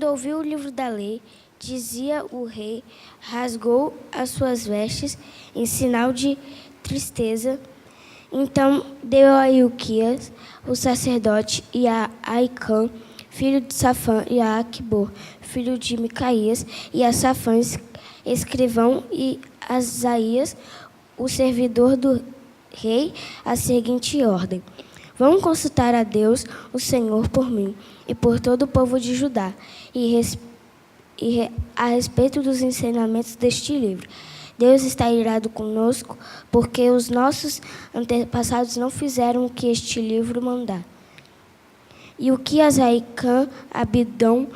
Quando ouviu o livro da lei, dizia o rei, rasgou as suas vestes em sinal de tristeza. Então deu a Ilquias, o sacerdote, e a Aicã, filho de Safã, e a Aquibor, filho de Micaías, e a Safã, escrivão, e a Asaías, o servidor do rei, a seguinte ordem: vão consultar a Deus, o Senhor, por mim e por todo o povo de Judá, a respeito dos ensinamentos deste livro. Deus está irado conosco, porque os nossos antepassados não fizeram o que este livro mandar. E o que Asaicã, Abidom,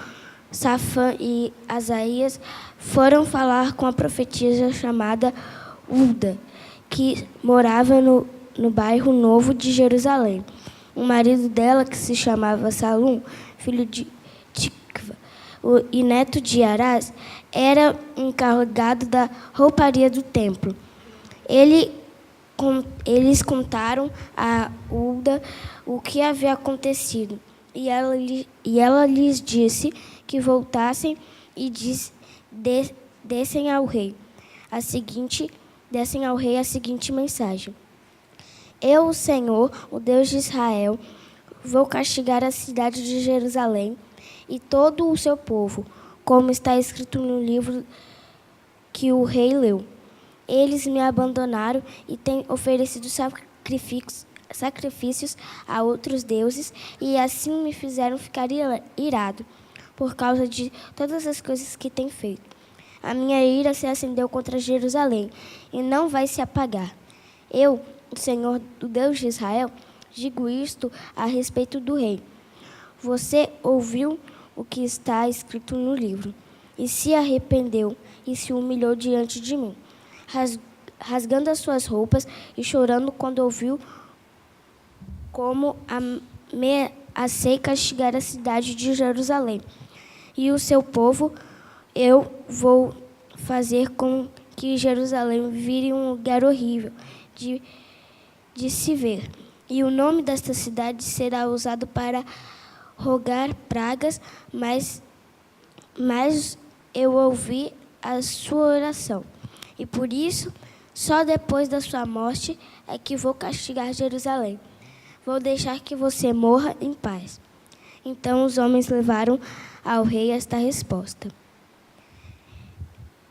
Safã e Asaías foram falar com a profetisa chamada Ulda, que morava no bairro Novo de Jerusalém. O marido dela, que se chamava Salum, filho de Tikva, e neto de Arás, era encarregado da rouparia do templo. Eles contaram a Ulda o que havia acontecido, e ela lhes disse que voltassem e dessem ao rei a seguinte mensagem: eu, o Senhor, o Deus de Israel, vou castigar a cidade de Jerusalém e todo o seu povo, como está escrito no livro que o rei leu. Eles me abandonaram e têm oferecido sacrifícios a outros deuses, e assim me fizeram ficar irado, por causa de todas as coisas que têm feito. A minha ira se acendeu contra Jerusalém, e não vai se apagar. Eu, o Senhor, o Deus de Israel, digo isto a respeito do rei. Você ouviu o que está escrito no livro, e se arrependeu e se humilhou diante de mim, rasgando as suas roupas e chorando quando ouviu como ameacei castigar a cidade de Jerusalém. E o seu povo, eu vou fazer com que Jerusalém vire um lugar horrível de se ver. E o nome desta cidade será usado para rogar pragas, mas eu ouvi a sua oração. E por isso, só depois da sua morte é que vou castigar Jerusalém. Vou deixar que você morra em paz. Então os homens levaram ao rei esta resposta.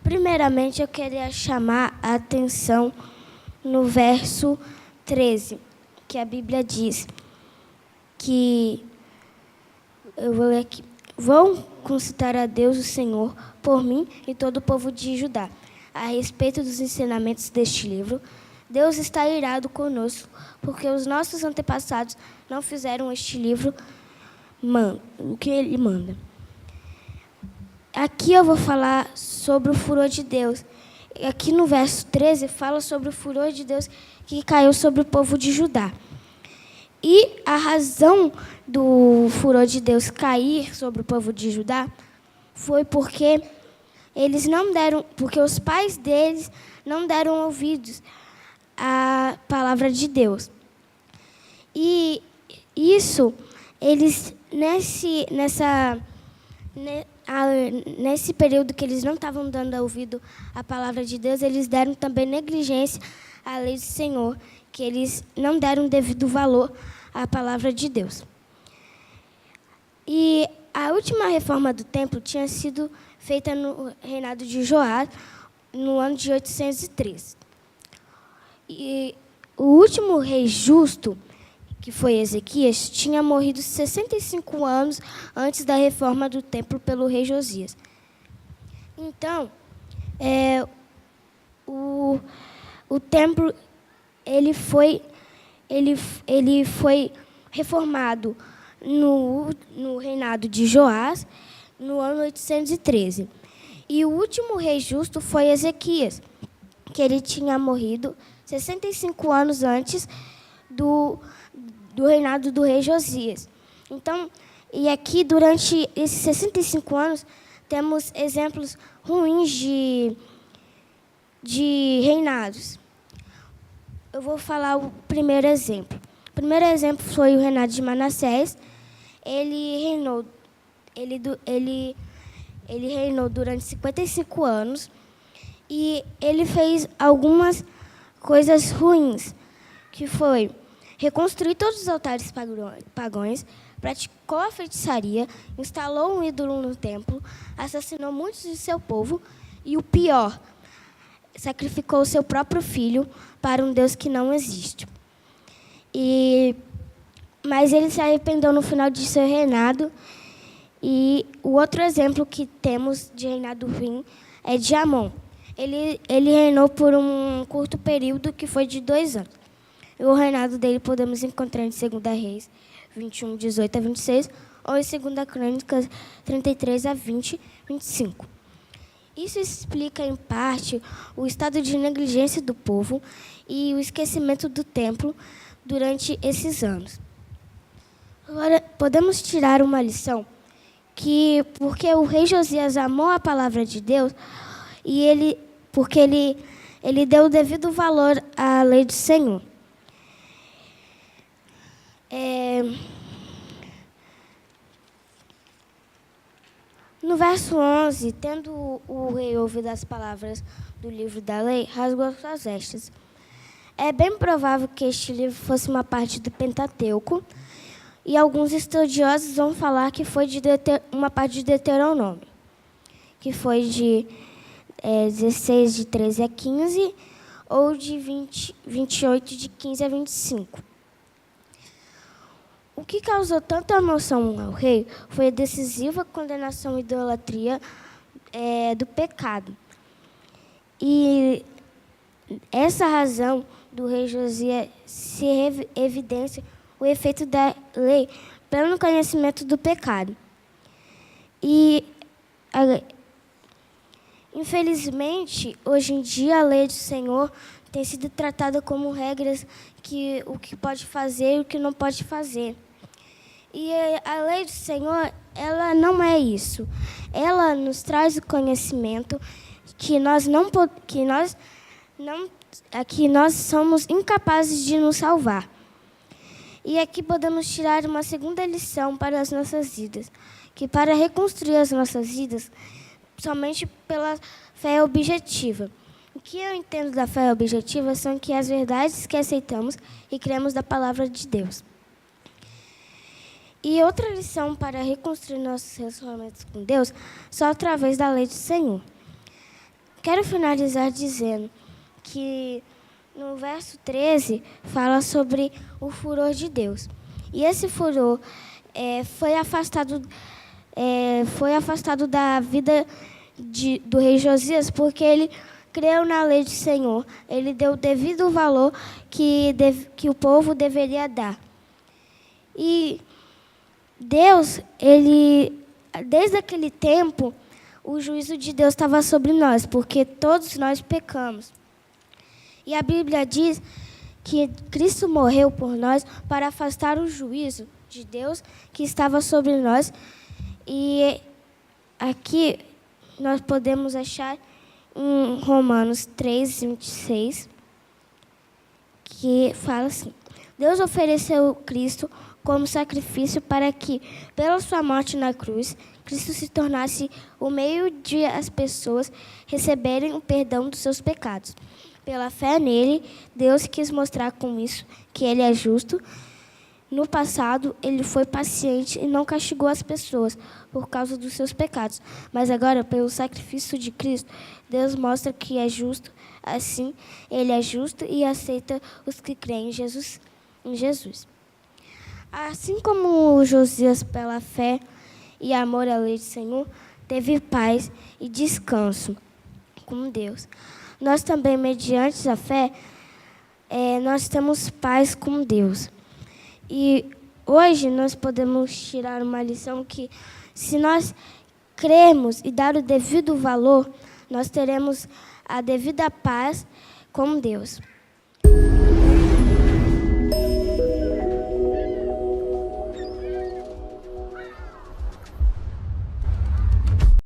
Primeiramente, eu queria chamar a atenção no verso 13, que a Bíblia diz que, eu vou ler aqui: vão consultar a Deus, o Senhor, por mim e todo o povo de Judá, a respeito dos ensinamentos deste livro. Deus está irado conosco, porque os nossos antepassados não fizeram este livro o que ele manda. Aqui eu vou falar sobre o furor de Deus. Aqui no verso 13 fala sobre o furor de Deus que caiu sobre o povo de Judá. E a razão do furor de Deus cair sobre o povo de Judá foi porque os pais deles não deram ouvidos à palavra de Deus. E isso, eles nesse período que eles não estavam dando ouvido à palavra de Deus, eles deram também negligência à lei do Senhor, que eles não deram devido valor à palavra de Deus. E a última reforma do templo tinha sido feita no reinado de Joás, no ano de 803. E o último rei justo, que foi Ezequias, tinha morrido 65 anos antes da reforma do templo pelo rei Josias. Então, o templo ele foi reformado no reinado de Joás, no ano 813. E o último rei justo foi Ezequias, que ele tinha morrido 65 anos antes do reinado do rei Josias. Então, e aqui, durante esses 65 anos, temos exemplos ruins de reinados. Eu vou falar o primeiro exemplo. O primeiro exemplo foi o reinado de Manassés. Ele Ele reinou durante 55 anos e ele fez algumas coisas ruins, que foi reconstruir todos os altares pagãos, praticou a feitiçaria, instalou um ídolo no templo, assassinou muitos de seu povo e, o pior, sacrificou seu próprio filho para um Deus que não existe. Mas ele se arrependeu no final de seu reinado. E o outro exemplo que temos de reinado ruim é de Amon. Ele reinou por um curto período, que foi de 2 anos. E o reinado dele podemos encontrar em 2 Reis 21, 18 a 26, ou em 2 Crônicas 33 a 20, 25. Isso explica, em parte, o estado de negligência do povo e o esquecimento do templo durante esses anos. Agora, podemos tirar uma lição, que porque o rei Josias amou a palavra de Deus, porque ele deu o devido valor à lei do Senhor. No verso 11, tendo o rei ouvido as palavras do livro da lei, rasgou suas vestes. É bem provável que este livro fosse uma parte do Pentateuco, e alguns estudiosos vão falar que foi uma parte de Deuteronômio, que foi de 16, de 13 a 15, ou de 28, de 15 a 25. O que causou tanta emoção ao rei foi a decisiva condenação à idolatria do pecado. E essa razão do rei Josias se evidencia o efeito da lei pelo conhecimento do pecado. E, infelizmente, hoje em dia, a lei do Senhor tem sido tratada como regras o que pode fazer e o que não pode fazer. E a lei do Senhor, ela não é isso. Ela nos traz o conhecimento que nós somos incapazes de nos salvar. E aqui podemos tirar uma segunda lição para as nossas vidas, que para reconstruir as nossas vidas, somente pela fé objetiva. O que eu entendo da fé objetiva são que as verdades que aceitamos e cremos da palavra de Deus. E outra lição para reconstruir nossos relacionamentos com Deus, só através da lei do Senhor. Quero finalizar dizendo que no verso 13, fala sobre o furor de Deus. E esse furor foi afastado da vida do rei Josias, porque ele creu na lei do Senhor. Ele deu o devido valor que o povo deveria dar. E Deus, desde aquele tempo, o juízo de Deus estava sobre nós, porque todos nós pecamos. E a Bíblia diz que Cristo morreu por nós para afastar o juízo de Deus que estava sobre nós. E aqui nós podemos achar em Romanos 3, 26, que fala assim: Deus ofereceu Cristo como sacrifício para que, pela sua morte na cruz, Cristo se tornasse o meio de as pessoas receberem o perdão dos seus pecados. Pela fé nele, Deus quis mostrar com isso que ele é justo. No passado, ele foi paciente e não castigou as pessoas por causa dos seus pecados. Mas agora, pelo sacrifício de Cristo, Deus mostra que é justo. Assim, ele é justo e aceita os que creem em Jesus. Assim como Josias, pela fé e amor à lei do Senhor, teve paz e descanso com Deus, nós também, mediante a fé, nós temos paz com Deus. E hoje nós podemos tirar uma lição que, se nós crermos e dar o devido valor, nós teremos a devida paz com Deus.